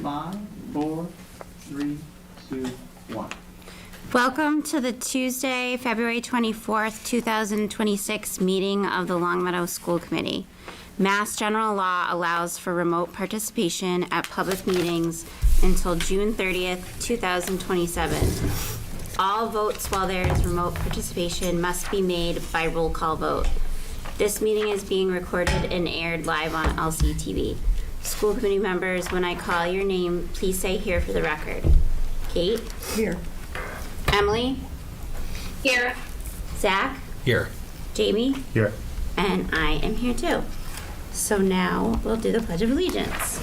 5, 4, 3, 2, 1. Welcome to the Tuesday, February 24th, 2026 meeting of the Longmeadow School Committee. Mass General Law allows for remote participation at public meetings until June 30th, 2027. All votes while there is remote participation must be made by roll call vote. This meeting is being recorded and aired live on LCTV. School committee members, when I call your name, please say here for the record. Kate? Here. Emily? Here. Zach? Here. Jamie? Here. And I am here too. So now we'll do the Pledge of Allegiance.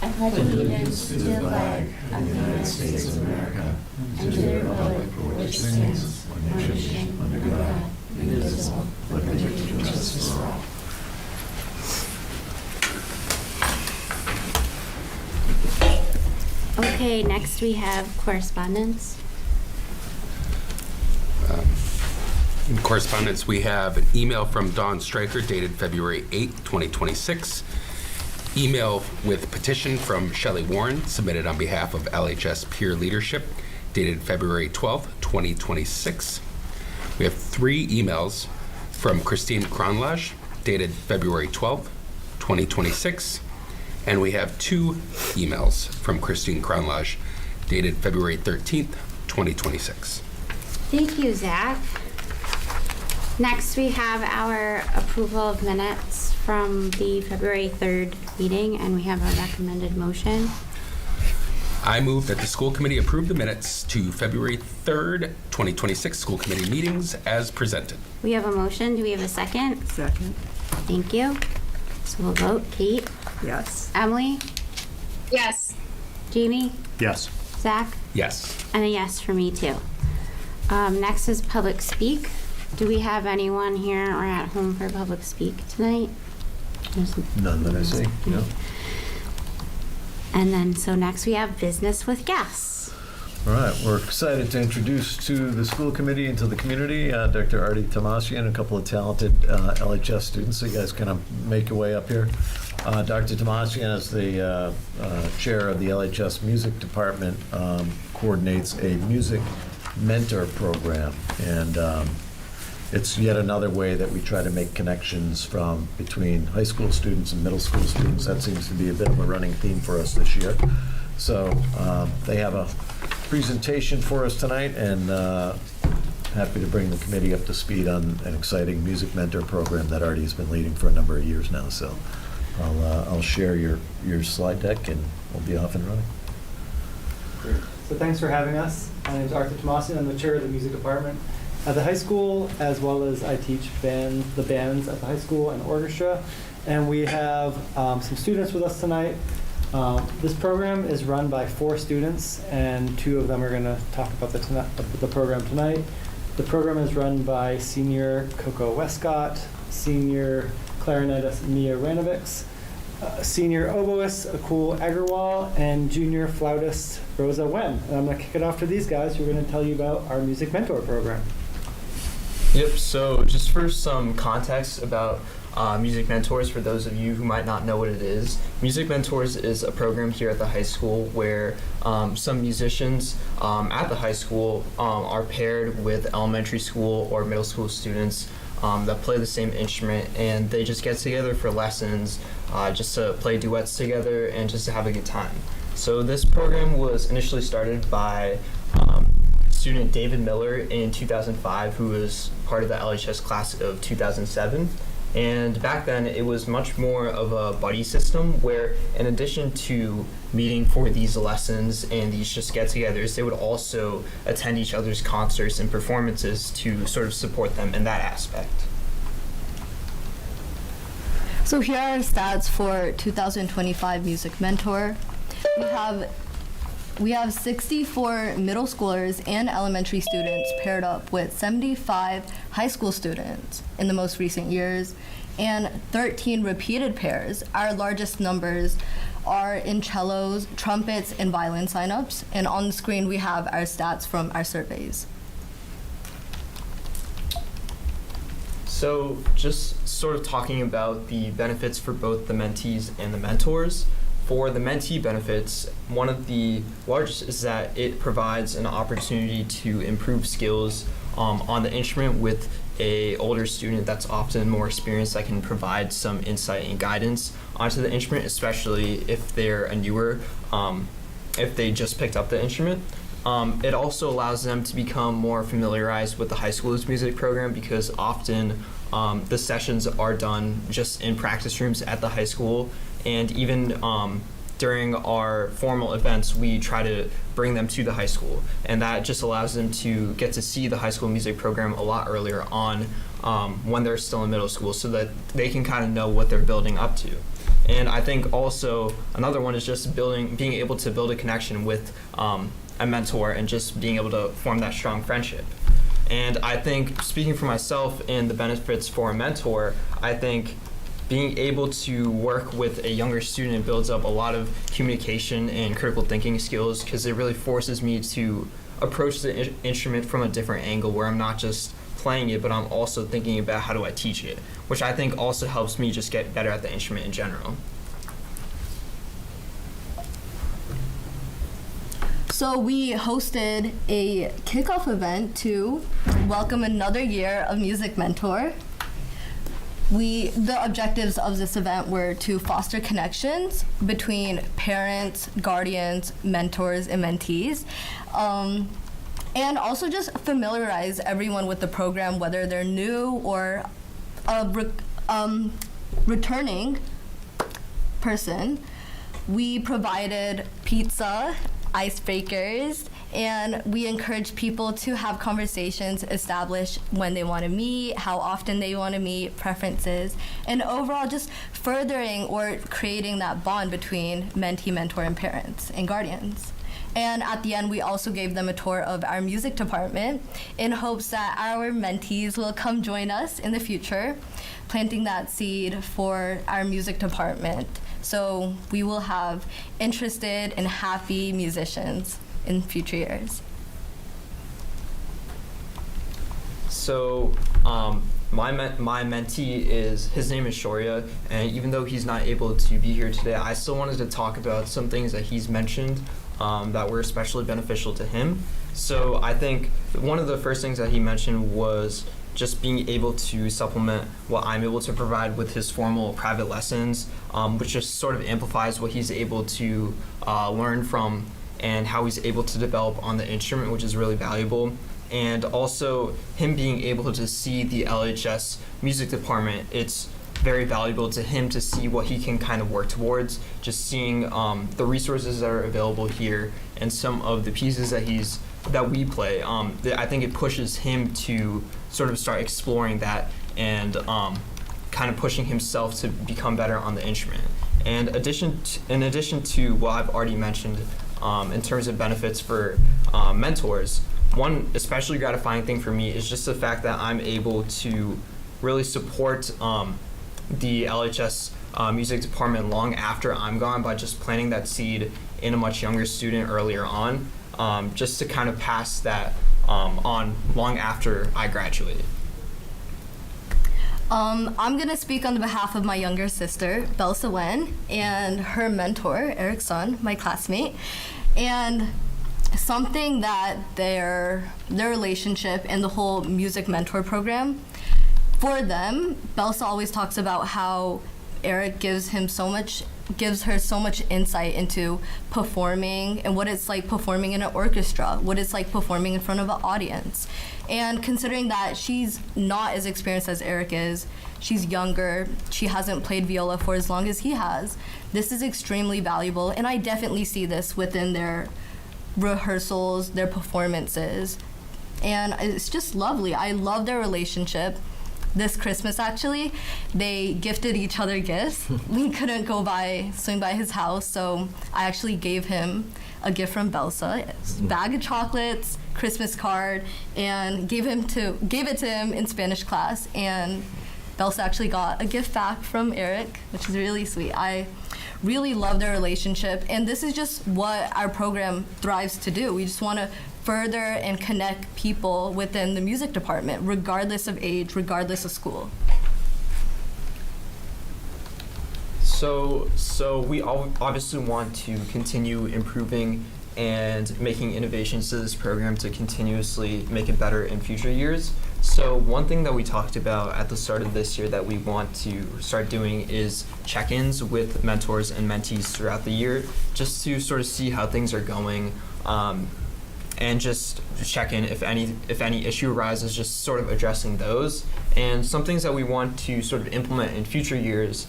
I pledge allegiance to the flag of the United States of America and to the republic for which it stands, one nation, under God, indivisible, with liberty and justice for all. Okay, next we have correspondence. In correspondence, we have an email from Dawn Stryker dated February 8, 2026. Email with petition from Shelley Warren submitted on behalf of LHS Peer Leadership dated February 12, 2026. We have 3 emails from Christine Kronlage dated February 12, 2026. And we have 2 emails from Christine Kronlage dated February 13th, 2026. Thank you, Zach. Next, we have our approval of minutes from the February 3rd meeting, and we have a recommended motion. I move that the school committee approve the minutes to February 3rd, 2026 school committee meetings as presented. We have a motion. Do we have a second? Second. Thank you. So we'll vote. Kate? Yes. Emily? Yes. Jamie? Yes. Zach? Yes. And a yes for me, too. Next is public speak. Do we have anyone here or at home for public speak tonight? None that I see, no. And then, so next we have business with guests. All right, we're excited to introduce to the school committee and to the community Dr. Artie Tomasian, a couple of talented LHS students. So you guys kind of make your way up here. Dr. Tomasian is the chair of the LHS music department, coordinates a music mentor program. And it's yet another way that we try to make connections between high school students and middle school students. That seems to be a bit of a running theme for us this year. So they have a presentation for us tonight, and happy to bring the committee up to speed on an exciting music mentor program that Artie has been leading for a number of years now. So I'll share your slide deck, and we'll be off and running. Great. So thanks for having us. My name is Arthur Tomasian. I'm the chair of the music department at the high school, as well as I teach the bands at the high school and orchestra. And we have some students with us tonight. This program is run by 4 students, and 2 of them are going to talk about the program tonight. The program is run by senior Coco Westcott, senior clarinetist Mia Ranovics, senior oboist Akul Agarwal, and junior flautist Rosa Wen. And I'm going to kick it off to these guys who are going to tell you about our music mentor program. Yep, so just for some context about Music Mentors, for those of you who might not know what it is, Music Mentors is a program here at the high school where some musicians at the high school are paired with elementary school or middle school students that play the same instrument, and they just get together for lessons, just to play duets together and just to have a good time. So this program was initially started by student David Miller in 2005, who was part of the LHS class of 2007. And back then, it was much more of a buddy system where, in addition to meeting for these lessons and these just get-togethers, they would also attend each other's concerts and performances to sort of support them in that aspect. So here are our stats for 2025 Music Mentor. We have 64 middle schoolers and elementary students paired up with 75 high school students in the most recent years, and 13 repeated pairs. Our largest numbers are in cellos, trumpets, and violin signups. And on the screen, we have our stats from our surveys. So just sort of talking about the benefits for both the mentees and the mentors. For the mentee benefits, one of the largest is that it provides an opportunity to improve skills on the instrument with a older student that's often more experienced that can provide some insight and guidance onto the instrument, especially if they're a newer, if they just picked up the instrument. It also allows them to become more familiarized with the high school's music program because often the sessions are done just in practice rooms at the high school, and even during our formal events, we try to bring them to the high school, and that just allows them to get to see the high school music program a lot earlier on when they're still in middle school, so that they can kind of know what they're building up to. And I think also another one is just being able to build a connection with a mentor and just being able to form that strong friendship. And I think, speaking for myself and the benefits for a mentor, I think being able to work with a younger student builds up a lot of communication and critical thinking skills because it really forces me to approach the instrument from a different angle where I'm not just playing it, but I'm also thinking about how do I teach it, which I think also helps me just get better at the instrument in general. So we hosted a kickoff event to welcome another year of Music Mentor. The objectives of this event were to foster connections between parents, guardians, mentors, and mentees, and also just familiarize everyone with the program, whether they're new or a returning person. We provided pizza, icebreakers, and we encourage people to have conversations, establish when they want to meet, how often they want to meet, preferences, and overall just furthering or creating that bond between mentee, mentor, and parents and guardians. And at the end, we also gave them a tour of our music department in hopes that our mentees will come join us in the future, planting that seed for our music department. So we will have interested and happy musicians in future years. So my mentee his name is Shoria, and even though he's not able to be here today, I still wanted to talk about some things that he's mentioned that were especially beneficial to him. So I think one of the first things that he mentioned was just being able to supplement what I'm able to provide with his formal private lessons, which just sort of amplifies what he's able to learn from and how he's able to develop on the instrument, which is really valuable. And also him being able to see the LHS music department, it's very valuable to him to see what he can kind of work towards, just seeing the resources that are available here and some of the pieces that we play. I think it pushes him to sort of start exploring that and kind of pushing himself to become better on the instrument. And in addition to what I've already mentioned in terms of benefits for mentors, one especially gratifying thing for me is just the fact that I'm able to really support the LHS music department long after I'm gone by just planting that seed in a much younger student earlier on, just to kind of pass that on long after I graduated. I'm going to speak on behalf of my younger sister, Belsa Wen, and her mentor, Eric Sun, my classmate. And something that their relationship and the whole music mentor program, for them, Belsa always talks about how Eric gives her so much insight into performing and what it's like performing in an orchestra, what it's like performing in front of an audience. And considering that she's not as experienced as Eric is, she's younger, she hasn't played viola for as long as he has, this is extremely valuable, and I definitely see this within their rehearsals, their performances, and it's just lovely. I love their relationship. This Christmas, actually, they gifted each other gifts. We couldn't swing by his house, so I actually gave him a gift from Belsa, a bag of chocolates, Christmas card, and gave it to him in Spanish class. And Belsa actually got a gift back from Eric, which is really sweet. I really love their relationship, and this is just what our program thrives to do. We just want to further and connect people within the music department, regardless of age, regardless of school. So we obviously want to continue improving and making innovations to this program to continuously make it better in future years. So one thing that we talked about at the start of this year that we want to start doing is check-ins with mentors and mentees throughout the year, just to sort of see how things are going, and just check in if any issue arises, just sort of addressing those. And some things that we want to sort of implement in future years.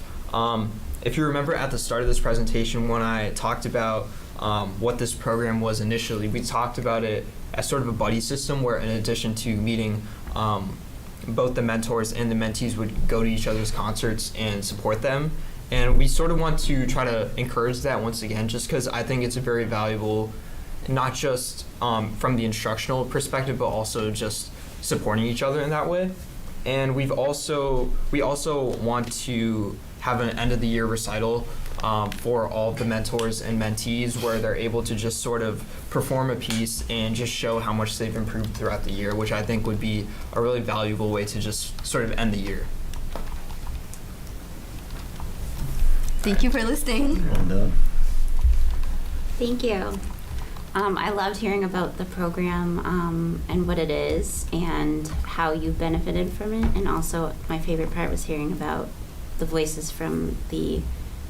If you remember at the start of this presentation when I talked about what this program was initially, we talked about it as sort of a buddy system where, in addition to meeting both the mentors and the mentees, would go to each other's concerts and support them. And we sort of want to try to encourage that once again, just because I think it's a very valuable, not just from the instructional perspective, but also just supporting each other in that way. And we also want to have an end of the year recital for all of the mentors and mentees, where they're able to just sort of perform a piece and just show how much they've improved throughout the year, which I think would be a really valuable way to just sort of end the year. Thank you for listening. Well done. Thank you. I loved hearing about the program and what it is and how you benefited from it. And also, my favorite part was hearing about the voices from the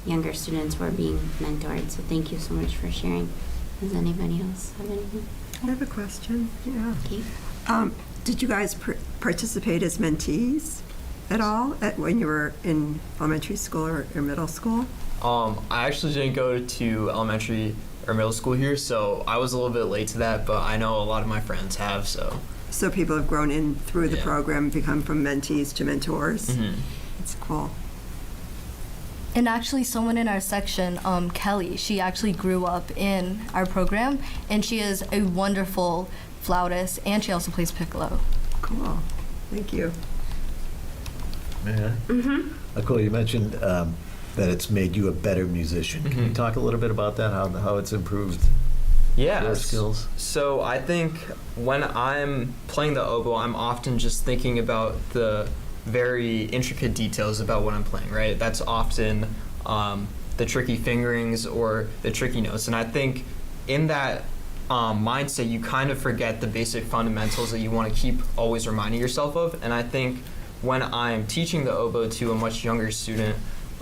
younger students who are being mentored. So thank you so much for sharing. Does anybody else have anything? I have a question. Yeah. Okay. Did you guys participate as mentees at all when you were in elementary school or middle school? I actually didn't go to elementary or middle school here, so I was a little bit late to that, but I know a lot of my friends have, so. So people have grown in through the Yeah. program, become from mentees to mentors. Mhm. It's cool. And actually, someone in our section, Kelly, she actually grew up in our program, and she is a wonderful flautist, and she also plays piccolo. Cool. Thank you. Yeah. Cool. You mentioned that it's made you a better musician. Can you talk a little bit about that? How it's improved Yeah. your skills? So I think when I'm playing the oboe, I'm often just thinking about the very intricate details about what I'm playing, right? That's often the tricky fingerings or the tricky notes. And I think in that mindset, you kind of forget the basic fundamentals that you want to keep always reminding yourself of. And I think when I'm teaching the oboe to a much younger student,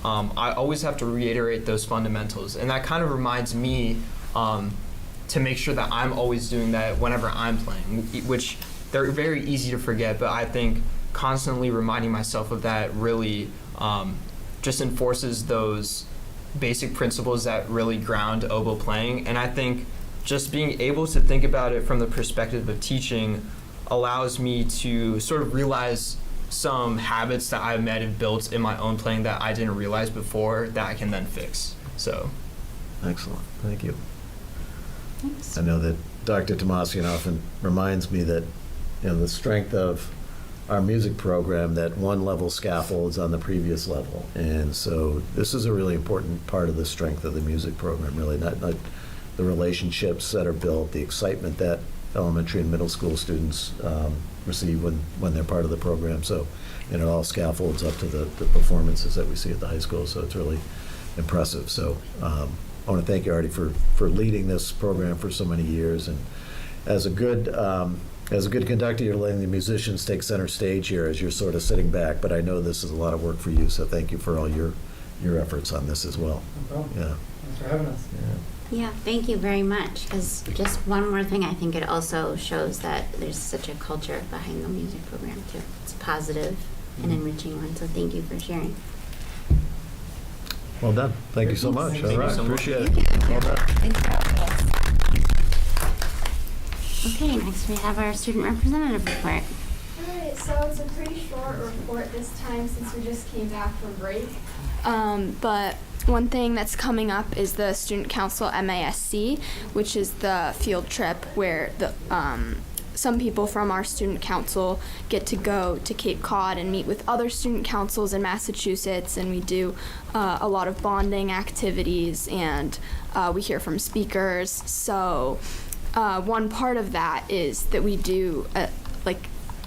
I always have to reiterate those fundamentals. And that kind of reminds me to make sure that I'm always doing that whenever I'm playing, which they're very easy to forget, but I think constantly reminding myself of that really just enforces those basic principles that really ground oboe playing. And I think just being able to think about it from the perspective of teaching allows me to sort of realize some habits that I might have built in my own playing that I didn't realize before that I can then fix. So, Excellent. Thank you. Thanks. I know that Dr. Tomasian often reminds me that, the strength of our music program, that one level scaffolds on the previous level. And so this is a really important part of the strength of the music program, really, not the relationships that are built, the excitement that elementary and middle school students receive when they're part of the program. So, it all scaffolds up to the performances that we see at the high school. So it's really impressive. So I want to thank you, Artie, for leading this program for so many years. And as a good conductor, you're letting the musicians take center stage here as you're sort of sitting back. But I know this is a lot of work for you. So thank you for all your efforts on this as well. No problem. Yeah. Thanks for having us. Yeah, thank you very much. Because just one more thing, I think it also shows that there's such a culture behind the music program too. It's a positive and enriching one. So thank you for sharing. Well done. Thank you so much. Thank All you right. so much. Appreciate it. Well done. Thanks for having us. Okay, next we have our student representative report. Alright, so it's a pretty short report this time since we just came back from break. But one thing that's coming up is the Student Council MASC, which is the field trip where the some people from our student council get to go to Cape Cod and meet with other student councils in Massachusetts, and we do a lot of bonding activities, and we hear from speakers. So one part of that is that we do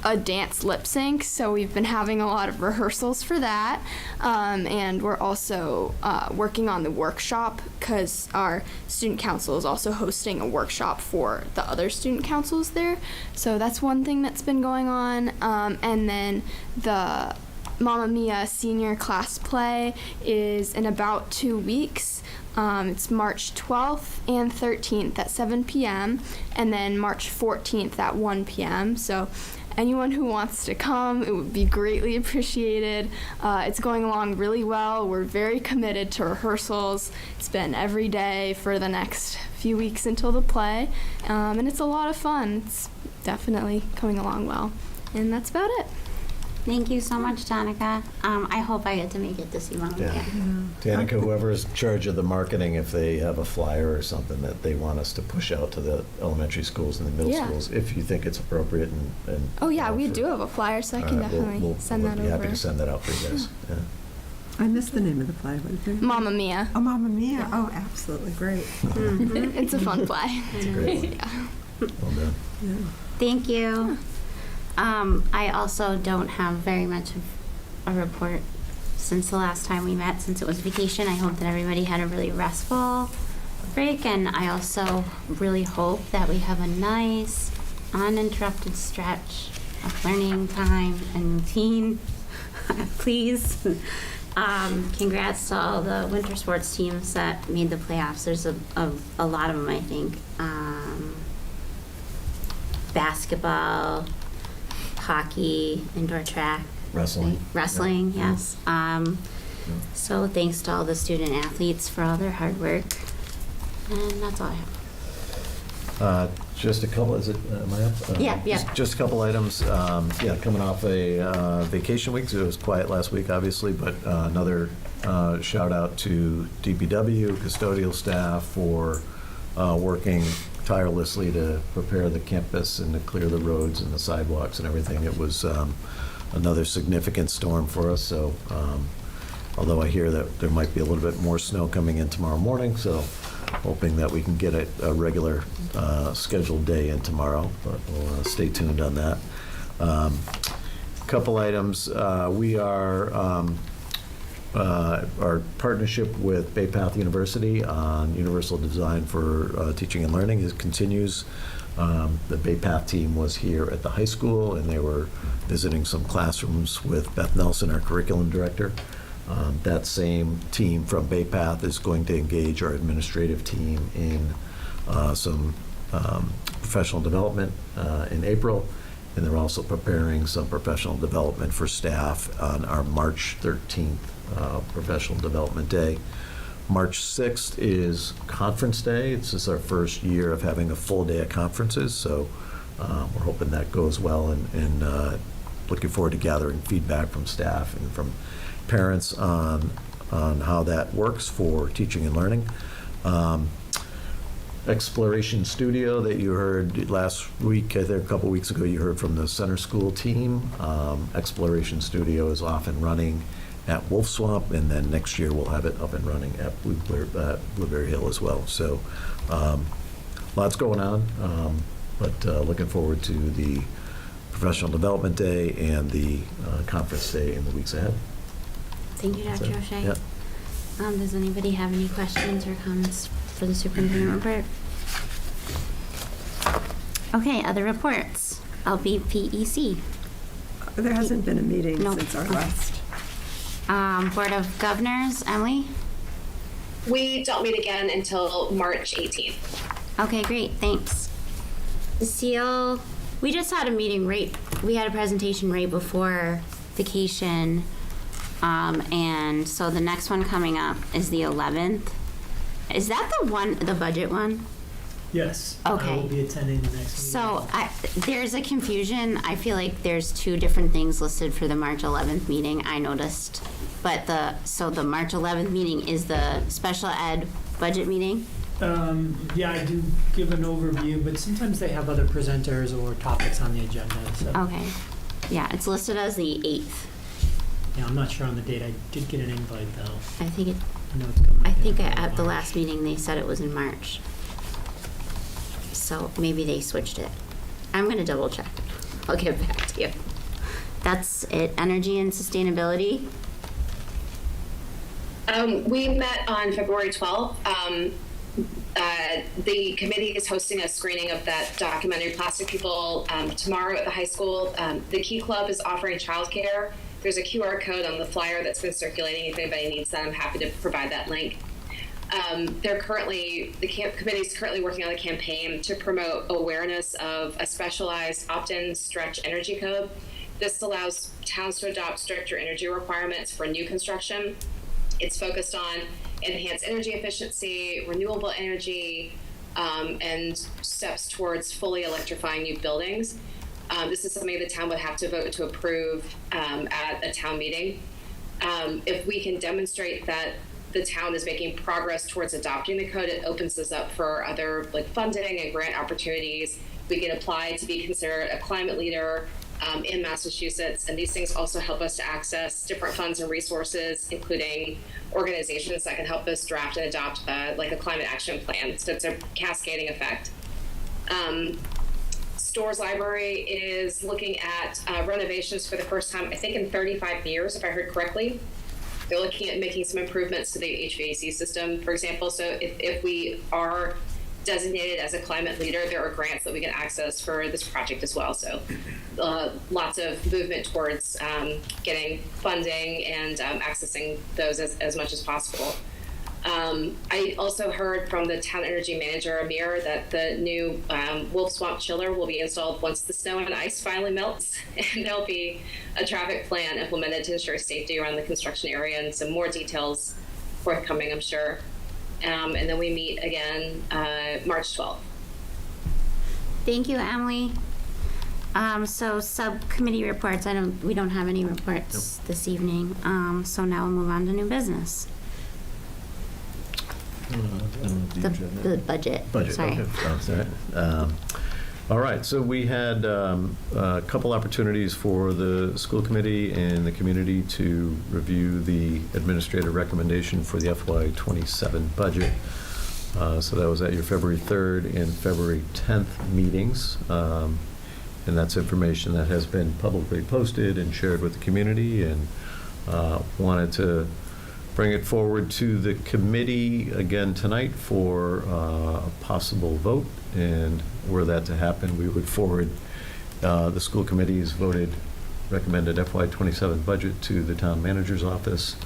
a dance lip sync, so we've been having a lot of rehearsals for that, and we're also working on the workshop because our student council is also hosting a workshop for the other student councils there, so that's one thing that's been going on. And then the Mamma Mia senior class play is in about 2 weeks. It's March 12th and 13th at 7 p.m. and then March 14th at 1 p.m. So anyone who wants to come, it would be greatly appreciated. It's going along really well. We're very committed to rehearsals. It's been every day for the next few weeks until the play, and it's a lot of fun. It's definitely coming along well. And that's about it. Thank you so much, Danica. I hope I get to make it to see Mamma Mia. Danica, whoever's in charge of the marketing, if they have a flyer or something that they want us to push out to the elementary schools and the middle Yeah. schools, if you think it's appropriate and Oh yeah, we for- do have a flyer, so I All can right, definitely send we'll that be over. happy to send that out for you guys. Yeah. I missed the name of the play. What is it? Mamma Mia. Oh, Mamma Mia. Oh, absolutely great. It's a fun play. It's a great one. Well done. Yeah. Thank you. I also don't have very much of a report since the last time we met, since it was vacation. I hope that everybody had a really restful break, and I also really hope that we have a nice, uninterrupted stretch of learning time and routine. Please. Congrats to all the winter sports teams that made the playoffs. There's a lot of them, I think. Basketball, hockey, indoor track. Wrestling, yes. So thanks to all the student athletes for all their hard work. And that's all I have. Just a couple, is it, am I up? Yeah. Just a couple items. Coming off a vacation week, so it was quiet last week, obviously, but another shout out to DPW, custodial staff for working tirelessly to prepare the campus and to clear the roads and the sidewalks and everything. It was another significant storm for us, so although I hear that there might be a little bit more snow coming in tomorrow morning, so hoping that we can get a regular scheduled day in tomorrow, but we'll stay tuned on that. Couple items. We are our partnership with Bay Path University on Universal Design for Teaching and Learning continues. The Bay Path team was here at the high school, and they were visiting some classrooms with Beth Nelson, our curriculum director. That same team from Bay Path is going to engage our administrative team in some professional development in April, and they're also preparing some professional development for staff on our March 13th Professional Development Day. March 6th is Conference Day. This is our first year of having a full day of conferences, so we're hoping that goes well, and looking forward to gathering feedback from staff and from parents on how that works for teaching and learning. Exploration Studio that you heard last week, I think a couple weeks ago, you heard from the center school team. Exploration Studio is off and running at Wolf Swamp, and then next year we'll have it up and running at Blueberry Hill as well. So lots going on, but looking forward to the Professional Development Day and the Conference Day in the weeks ahead. Thank you, Dr. So, O'Shea. yeah. Does anybody have any questions or comments for the superintendent report? Okay, other reports. LBPEC. There hasn't been a meeting Nope. since our last. Board of Governors, Emily? We don't meet again until March 18th. Okay, great, thanks. Seal, we just had a meeting we had a presentation right before vacation. And so the next one coming up is the 11th. Is that the budget one? Yes. Okay. I will be attending the next meeting. So there's a confusion. I feel like there's two different things listed for the March 11th meeting, I noticed. But the March 11th meeting is the special ed budget meeting? Yeah, I do give an overview, but sometimes they have other presenters or topics on the agenda. So Okay. Yeah, it's listed as the 8th. yeah, I'm not sure on the date. I did get an invite though. I think I know it's coming. I up think in at the March. last meeting they said it was in March. so maybe they switched it. I'm gonna double check. I'll get back to you. That's it. Energy and sustainability. We met on February 12th. The committee is hosting a screening of that documentary, Plastic People, tomorrow at the high school. The Key Club is offering childcare. There's a QR code on the flyer that's been circulating. If anybody needs that, I'm happy to provide that link. The committee is currently working on a campaign to promote awareness of a specialized opt-in stretch energy code. This allows towns to adopt stricter energy requirements for new construction. It's focused on enhanced energy efficiency, renewable energy, and steps towards fully electrifying new buildings. This is something the town would have to vote to approve at a town meeting. If we can demonstrate that the town is making progress towards adopting the code, it opens us up for other funding and grant opportunities. We can apply to be considered a climate leader in Massachusetts, and these things also help us to access different funds and resources, including organizations that can help us draft and adopt a climate action plan. So it's a cascading effect. Storrs Library is looking at renovations for the first time, I think in 35 years, if I heard correctly. They're looking at making some improvements to the HVAC system, for example. So if we are designated as a climate leader, there are grants that we can access for this project as well. So lots of movement towards getting funding and accessing those as much as possible. I also heard from the town energy manager, Amir, that the new Wolf Swamp chiller will be installed once the snow and ice finally melts, and there'll be a traffic plan implemented to ensure safety around the construction area, and some more details forthcoming, I'm sure. And then we meet again March 12th. Thank you, Emily. So subcommittee reports. We don't have any reports this evening. So now we'll move on to new business. The budget. Budget, Sorry. okay. Oh, sorry. All right, so we had a couple opportunities for the school committee and the community to review the administrative recommendation for the FY27 budget. So that was at your February 3rd and February 10th meetings. And that's information that has been publicly posted and shared with the community, and wanted to bring it forward to the committee again tonight for a possible vote. And were that to happen, we would forward the school committee's recommended FY27 budget to the town manager's office.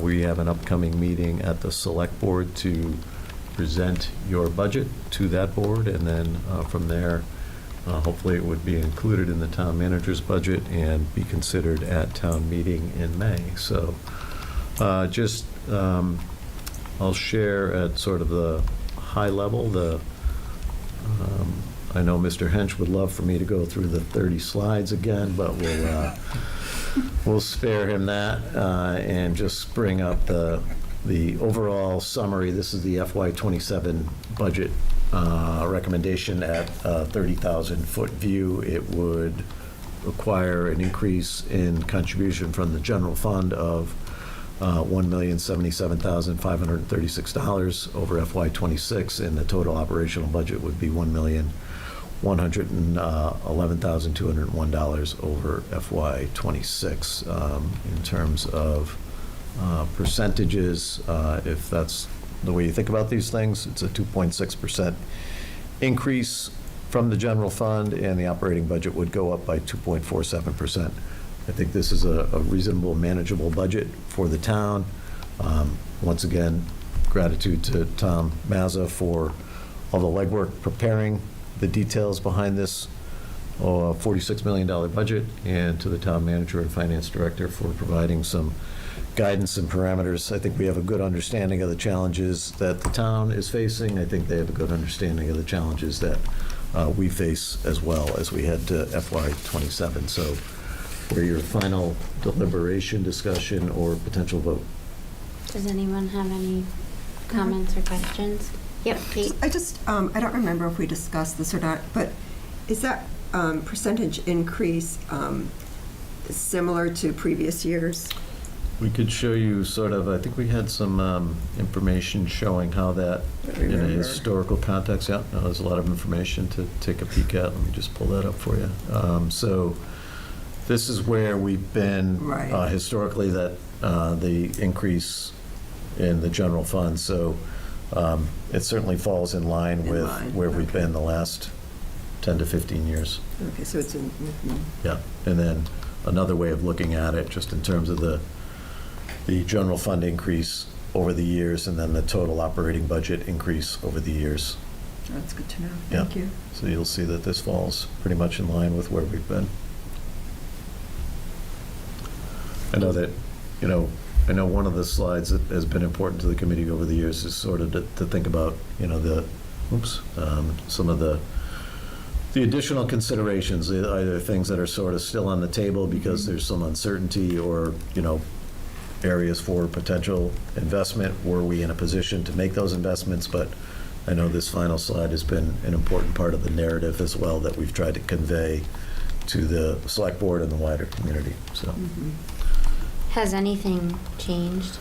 We have an upcoming meeting at the select board to present your budget to that board, and then from there, hopefully it would be included in the town manager's budget and be considered at town meeting in May. So I'll share at sort of the high level. I know Mr. Hench would love for me to go through the 30 slides again, but we'll spare him that and just bring up the overall summary. This is the FY27 budget recommendation at 30,000-foot view. It would require an increase in contribution from the general fund of $1,077,536 over FY26, and the total operational budget would be $1,111,201 over FY26. In terms of percentages, if that's the way you think about these things, it's a 2.6% increase from the general fund, and the operating budget would go up by 2.47%. I think this is a reasonable, manageable budget for the town. Once again, gratitude to Tom Mazza for all the legwork preparing the details behind this $46 million budget, and to the town manager and finance director for providing some guidance and parameters. I think we have a good understanding of the challenges that the town is facing. I think they have a good understanding of the challenges that we face as well as we head to FY27. So for your final deliberation, discussion, or potential vote. Does anyone have any comments or questions? Yep, Kate. I don't remember if we discussed this or not, but is that percentage increase similar to previous years? We could show you sort of, I think we had some information showing how that, in a remember. historical context, yeah, no, there's a lot of information to take a peek at. Let me just pull that up for you. So this is where we've been Right. historically, that the increase in the general fund. So it certainly falls in line In with line, where we've okay. been the last 10 to 15 years. Okay, so it's in, Yeah, and then another way of looking at it, just in terms of the general fund increase over the years, and then the total operating budget increase over the years. that's good to know. Yeah. Thank you. So you'll see that this falls pretty much in line with where we've been. I know that, I know one of the slides that has been important to the committee over the years is sort of to think about, some of the additional considerations, either things that are sort of still on the table because there's some uncertainty, or, areas for potential investment. Were we in a position to make those investments? But I know this final slide has been an important part of the narrative as well, that we've tried to convey to the select board and the wider community, so. Has anything changed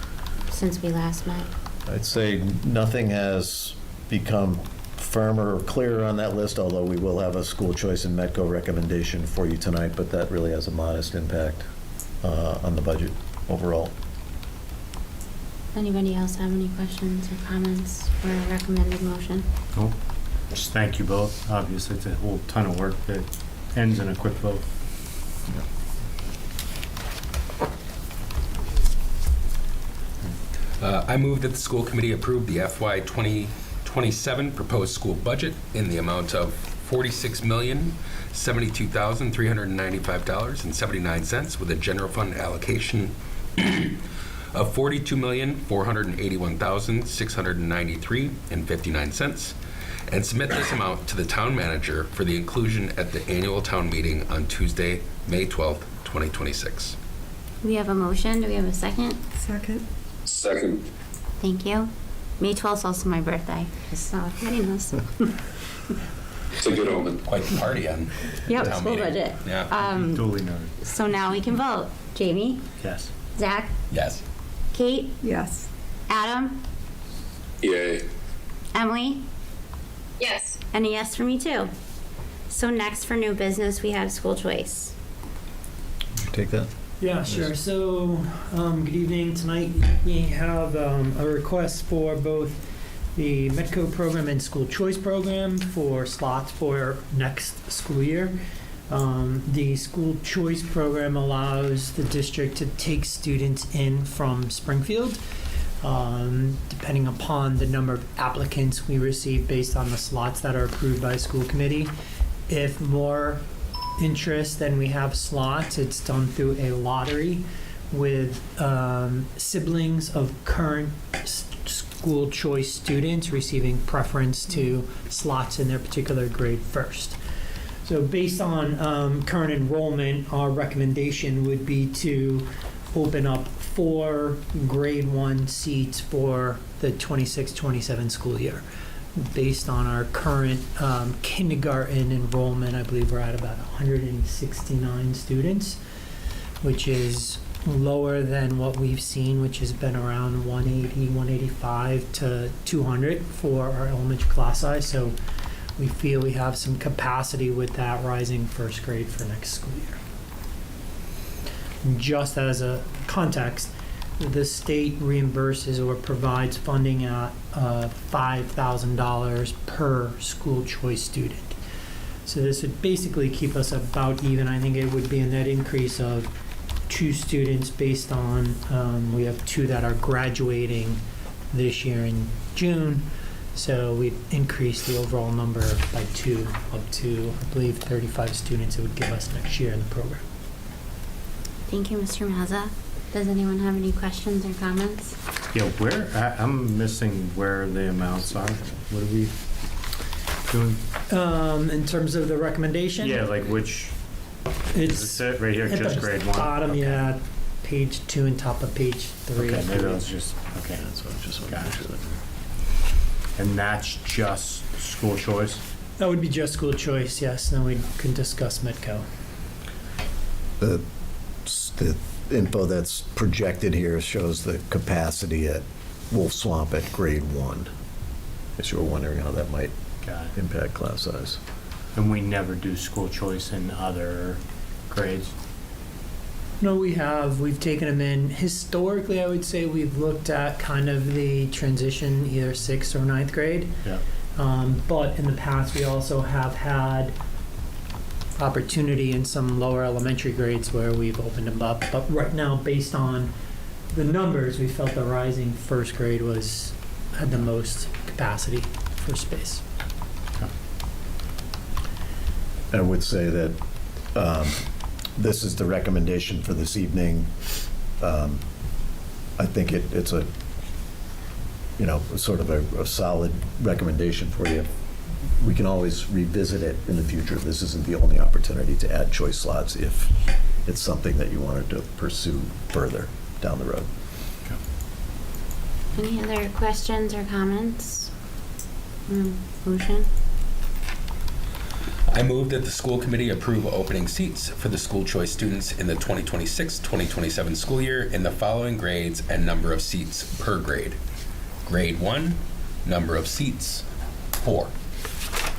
since we last met? I'd say nothing has become firmer or clearer on that list, although we will have a school choice and Metco recommendation for you tonight, but that really has a modest impact on the budget overall. Anybody else have any questions or comments for a recommended motion? Oh, just thank you both. Obviously, it's a whole ton of work that ends in a quick vote. I move that the school committee approve the FY 2027 proposed school budget in the amount of $46,072,395.79 with a general fund allocation of $42,481,693.59, and submit this amount to the town manager for the inclusion at the annual town meeting on Tuesday, May 12th, 2026. We have a motion. Do we have a second? Second. Second. Thank you. May 12th is also my birthday, just getting this. It's a good omen. Quite the party on Yep, town school meeting. budget. Yeah. Duly noted. So now we can vote. Jamie? Yes. Zach? Yes. Kate? Yes. Adam? Yay. Emily? Yes. And a yes for me too. So next for new business, we have school choice. Take that. Yeah, sure. So, good evening. Tonight we have a request for both the Metco program and school choice program for slots for next school year. The school choice program allows the district to take students in from Springfield, depending upon the number of applicants we receive based on the slots that are approved by school committee. If more interest than we have slots, it's done through a lottery with siblings of current school choice students receiving preference to slots in their particular grade first. So based on current enrollment, our recommendation would be to open up 4 grade 1 seats for the 26-27 school year. Based on our current kindergarten enrollment, I believe we're at about 169 students, which is lower than what we've seen, which has been around 180, 185 to 200 for our elementary class size. So we feel we have some capacity with that rising first grade for next school year. Just as a context, the state reimburses or provides funding at $5,000 per school choice student. So this would basically keep us about even. I think it would be a net increase of 2 students based on, we have 2 that are graduating this year in June. So we'd increase the overall number by 2 up to, I believe, 35 students it would give us next year in the program. Thank you, Mr. Mazza. Does anyone have any questions or comments? Yeah, I'm missing where the amounts are. What are we doing? In terms of the recommendation? Yeah, like which, It's is it right here, at just the grade 1? bottom, Okay. yeah, page 2 and top of page 3. Okay, maybe that was just, okay. That's what I just want to Got make it. sure that. And that's just school choice? That would be just school choice, yes, then we can discuss Metco. info that's projected here shows the capacity at Wolf Swamp at grade 1. If you were wondering how that might Got it. impact class size. And we never do school choice in other grades? No, we've taken them in. Historically, I would say we've looked at kind of the transition, either 6th or 9th grade. Yeah. But in the past, we also have had opportunity in some lower elementary grades where we've opened them up. But right now, based on the numbers, we felt the rising first grade had the most capacity for space. I would say that this is the recommendation for this evening. I think it's a, sort of a solid recommendation for you. We can always revisit it in the future. This isn't the only opportunity to add choice slots if it's something that you wanted to pursue further down the road. Any other questions or comments? Motion? I move that the school committee approve opening seats for the school choice students in the 2026-2027 school year in the following grades and number of seats per grade. Grade 1, number of seats, 4.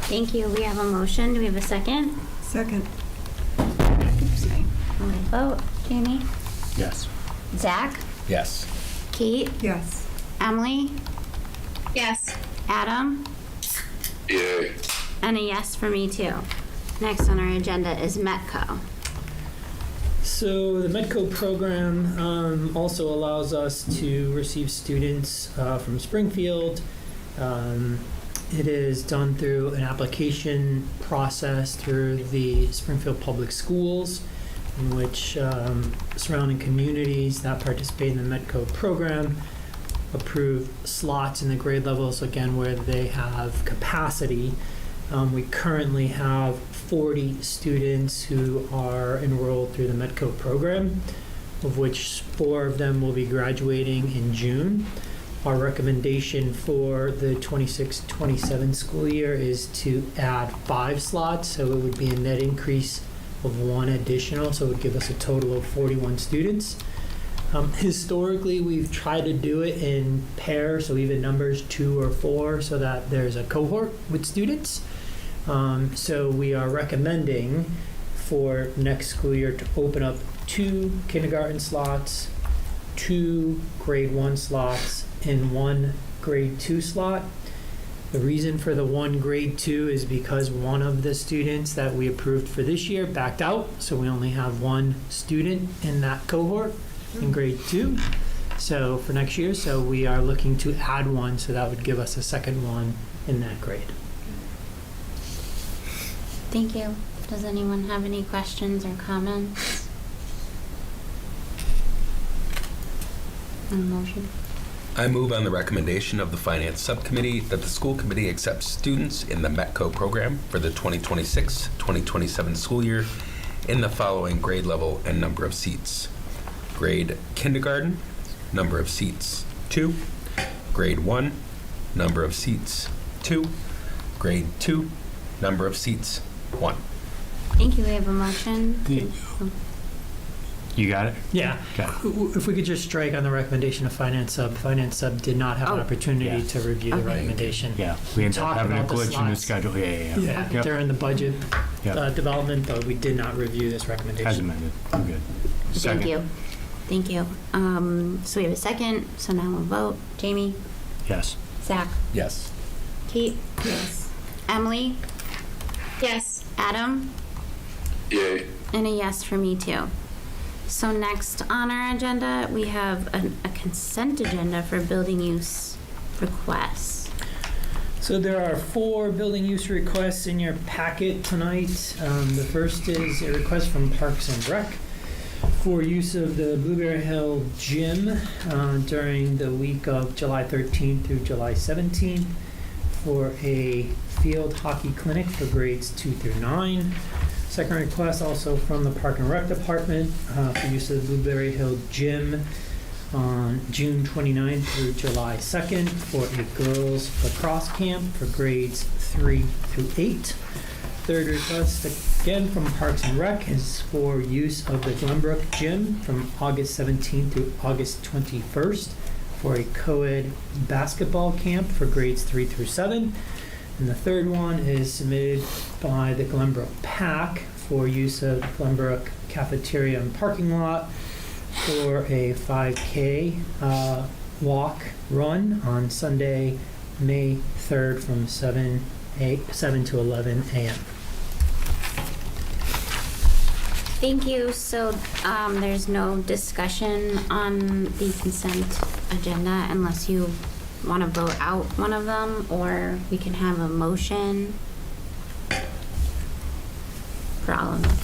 Thank you. We have a motion. Do we have a second? Second. Sorry. I'll vote. Jamie? Yes. Zach? Yes. Kate? Yes. Emily? Yes. Adam? Yay. And a yes for me too. Next on our agenda is Metco. So the Medco program also allows us to receive students from Springfield. It is done through an application process through the Springfield Public Schools, in which surrounding communities that participate in the Medco program approve slots in the grade levels, again, where they have capacity. We currently have 40 students who are enrolled through the Medco program, of which 4 of them will be graduating in June. Our recommendation for the 26-27 school year is to add 5 slots, so it would be a net increase of 1 additional, so it would give us a total of 41 students. Historically, we've tried to do it in pairs, so even numbers 2 or 4, so that there's a cohort with students. So we are recommending for next school year to open up 2 kindergarten slots, 2 grade 1 slots, and 1 grade 2 slot. The reason for the 1 grade 2 is because one of the students that we approved for this year backed out, so we only have 1 student in that cohort in grade 2. So for next year, so we are looking to add 1, so that would give us a second 1 in that grade. Thank you. Does anyone have any questions or comments? On the motion? I move on the recommendation of the Finance Subcommittee that the school committee accepts students in the METCO program for the 2026-2027 school year in the following grade level and number of seats. Grade kindergarten, number of seats 2. Grade 1, number of seats 2. Grade 2, number of seats 1. Thank you. We have a motion. You got it? Yeah. Okay. If we could just strike on the recommendation of Finance Sub did not have an opportunity Yeah. to review the Okay. recommendation. Yeah, we ended up Talk having a about the glitch in the slots. schedule. Yeah. Yep. During the budget Yep. development, but we did not review this As recommendation. amended. I'm good. Thank Second. you. Thank you. So we have a second, so now we'll vote. Jamie? Yes. Zach? Yes. Kate? Yes. Emily? Yes. Adam? Yay. And a yes for me too. So next on our agenda, we have a consent agenda for building use requests. So there are 4 building use requests in your packet tonight. The first is a request from Parks and Rec for use of the Blueberry Hill Gym during the week of July 13th through July 17th for a field hockey clinic for grades 2 through 9. Second request also from the Park and Rec Department for use of the Blueberry Hill Gym on June 29th through July 2nd for a girls lacrosse camp for grades 3 through 8. third request, again from Parks and Rec, is for use of the Glenbrook Gym from August 17th through August 21st for a co-ed basketball camp for grades 3 through 7. And the third one is submitted by the Glenbrook PAC for use of Glenbrook cafeteria and parking lot for a 5K walk run on Sunday, May 3rd from 7 to 11 a.m. Thank you. So there's no discussion on the consent agenda unless you want to vote out one of them, or we can have a motion for all of them.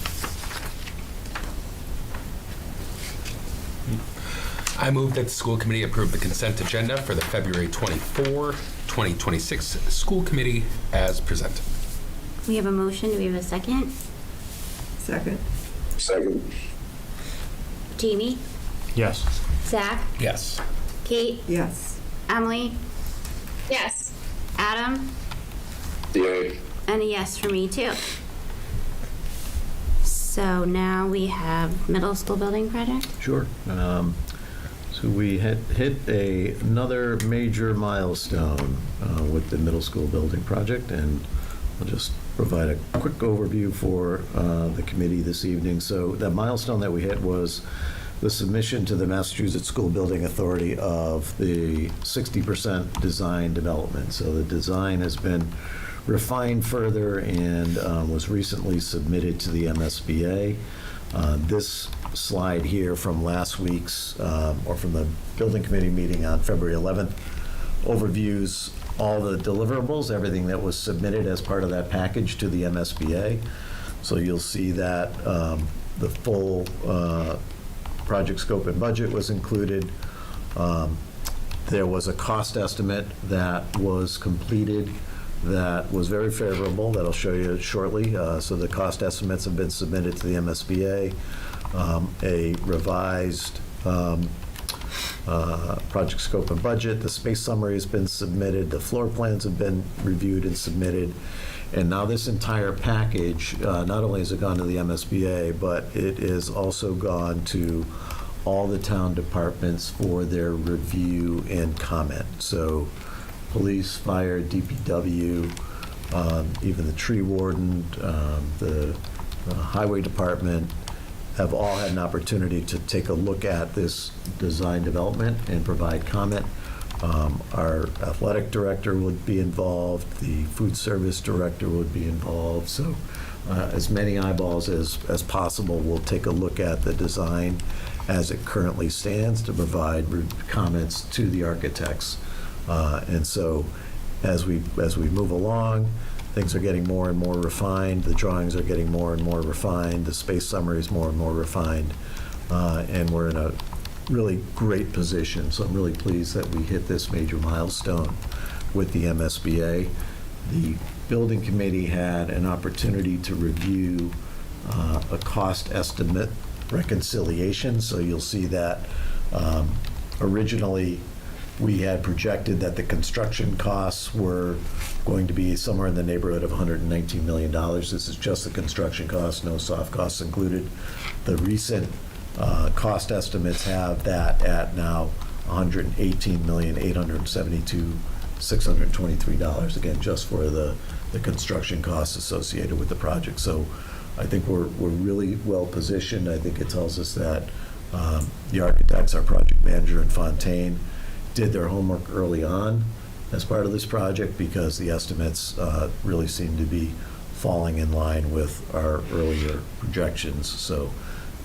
I move that the school committee approve the consent agenda for the February 24, 2026 school committee as presented. We have a motion. Do we have a second? Second. Second. Jamie? Yes. Zach? Yes. Kate? Yes. Emily? Yes. Adam? Yay. And a yes for me too. So now we have middle school building project. Sure. So we hit another major milestone with the middle school building project, and I'll just provide a quick overview for the committee this evening. So that milestone that we hit was the submission to the Massachusetts School Building Authority of the 60% design development. So the design has been refined further and was recently submitted to the MSBA. This slide here from last week's, or from the building committee meeting on February 11th, overviews all the deliverables, everything that was submitted as part of that package to the MSBA. So you'll see that the full project scope and budget was included. There was a cost estimate that was completed that was very favorable, that I'll show you shortly. So the cost estimates have been submitted to the MSBA. A revised project scope and budget, the space summary has been submitted, the floor plans have been reviewed and submitted, and now this entire package, not only has it gone to the MSBA, but it is also gone to all the town departments for their review and comment. So police, fire, DPW, even the tree warden, the highway department have all had an opportunity to take a look at this design development and provide comment. Our athletic director would be involved, the food service director would be involved. So as many eyeballs as possible will take a look at the design as it currently stands to provide comments to the architects. And so as we move along, things are getting more and more refined. The drawings are getting more and more refined. The space summary is more and more refined. And we're in a really great position. So I'm really pleased that we hit this major milestone with the MSBA. The building committee had an opportunity to review a cost estimate reconciliation. So you'll see that originally we had projected that the construction costs were going to be somewhere in the neighborhood of $119 million. This is just the construction costs, no soft costs included. The recent cost estimates have that at now $118,872,623, again, just for the construction costs associated with the project. So I think we're really well positioned. I think it tells us that the architects, our project manager in Fontaine, did their homework early on as part of this project, because the estimates really seem to be falling in line with our earlier projections. So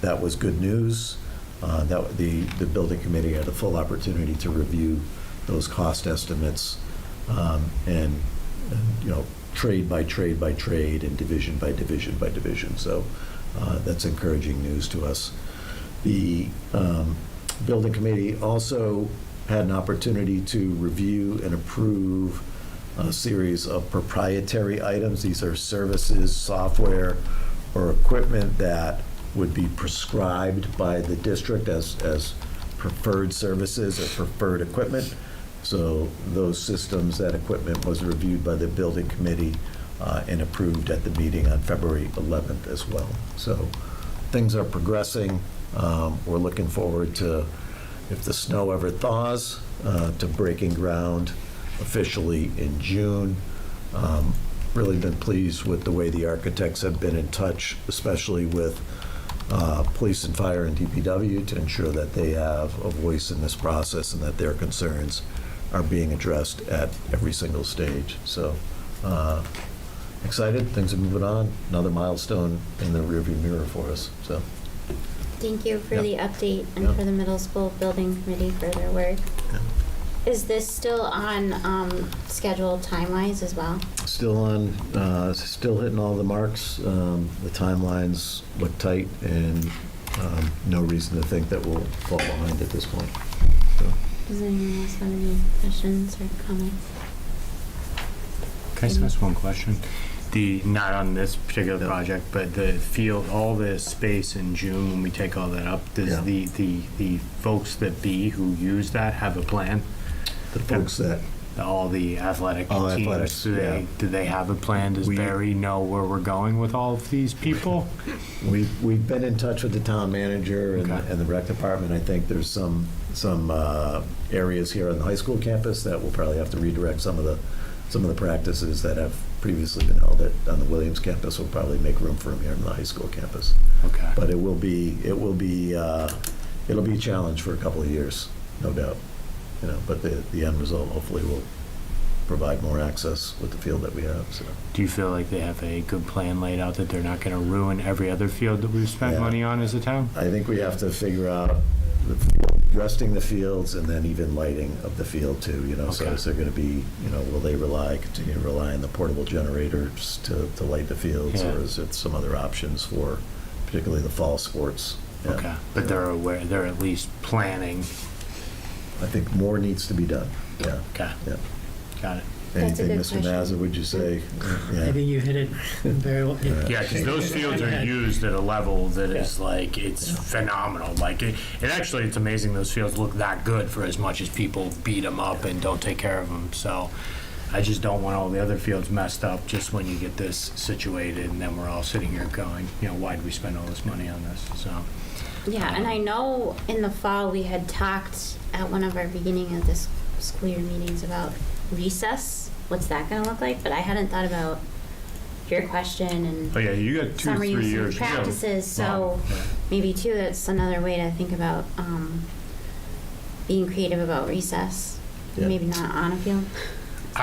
that was good news. That the building committee had a full opportunity to review those cost estimates and trade by trade by trade and division by division by division. So that's encouraging news to us. The building committee also had an opportunity to review and approve a series of proprietary items. These are services, software, or equipment that would be prescribed by the district as preferred services or preferred equipment. So those systems, that equipment was reviewed by the building committee and approved at the meeting on February 11th as well. So things are progressing. We're looking forward to, if the snow ever thaws, to breaking ground officially in June. Really been pleased with the way the architects have been in touch, especially with police and fire and DPW, to ensure that they have a voice in this process and that their concerns are being addressed at every single stage. So excited, things are moving on. Another milestone in the rearview mirror for us. So Thank you for Yep. the update and Yep. for the middle school building committee for their work. Yep. Is this still on schedule time-wise as well? still on, still hitting all the marks. The timelines look tight, and no reason to think that we'll fall behind at this point. So, Does anyone else have any questions or comments? Can I just ask one question? Not on this particular project, but the field, all the space in June, when we take all that up, does Yeah. the folks who use that have a plan? the folks that All the athletic All teams, athletics, do they have a plan? Does Barry know where we're going with all of these people? we've been in touch with the town manager and, Okay. and the rec department. I think there's some areas here on the high school campus that will probably have to redirect some of the practices that have previously been held on the Williams campus. Will probably make room for them here on the high school campus. Okay. But it'll be a challenge for a couple of years, no doubt. But the end result hopefully will provide more access with the field that we have. So Do you feel like they have a good plan laid out, that they're not going to ruin every other field that we've spent Yeah. money on as a town? I think we have to figure out resting the fields and then even lighting of the field too. So Okay. is there going to be, will they continue to rely on the portable generators to light the fields, Yeah. or is it some other options for particularly the fall sports? Yeah. Okay, but they're aware, they're at least planning. I think more needs to be done. Yeah. Okay, Yeah. got it. That's a Anything, good Mr. question. Nazar, would you say? I think you hit it very well. Yeah, because those fields are used at a level that is like, it's phenomenal. Like, it's amazing those fields look that good for as much as people beat them up and don't take care of them. So I just don't want all the other fields messed up just when you get this situated, and then we're all sitting here going, why did we spend all this money on this? So, Yeah, and I know in the fall we had talked at one of our beginning of this school year meetings about recess. What's that going to look like? But I hadn't thought about your question and oh yeah, you got 2-3 summer use years. and practices. So Yeah. maybe too, that's another way to think about being creative about recess. Yeah. Maybe not on a field.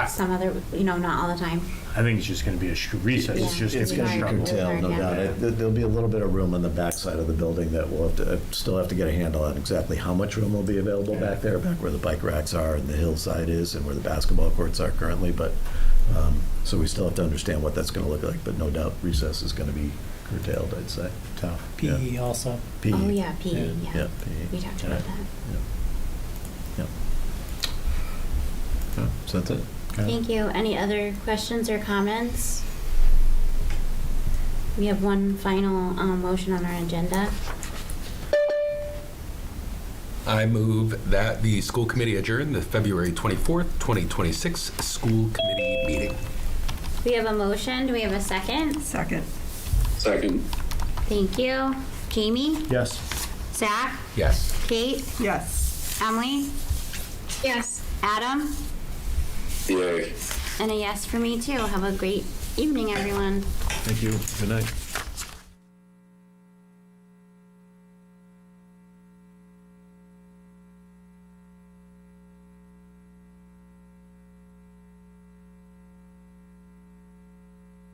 Some other, not all the time. I think it's just going to be a recess. It's Yeah. just It's going going to to be be struggle. curtailed, no Yeah. doubt. There'll be a little bit of room on the back side of the building that we'll still have to get a handle on exactly how much room will be available back there, back where the bike racks are and the hillside is and where the basketball courts are currently. But, so we still have to understand what that's going to look like. But no doubt recess is going to be curtailed, I'd say. Tough. PE also. PE. Oh yeah, PE. Yeah. Yeah, PE. We talked Yeah. about that. Yeah. Yeah, so that's it. Thank you. Any other questions or comments? We have one final motion on our agenda. I move that the school committee adjourn the February 24th, 2026 school committee meeting. We have a motion. Do we have a second? Second. Second. Thank you. Jamie? Yes. Zach? Yes. Kate? Yes. Emily? Yes. Adam? Yay. And a yes for me too. Have a great evening, everyone. Thank you. Good night.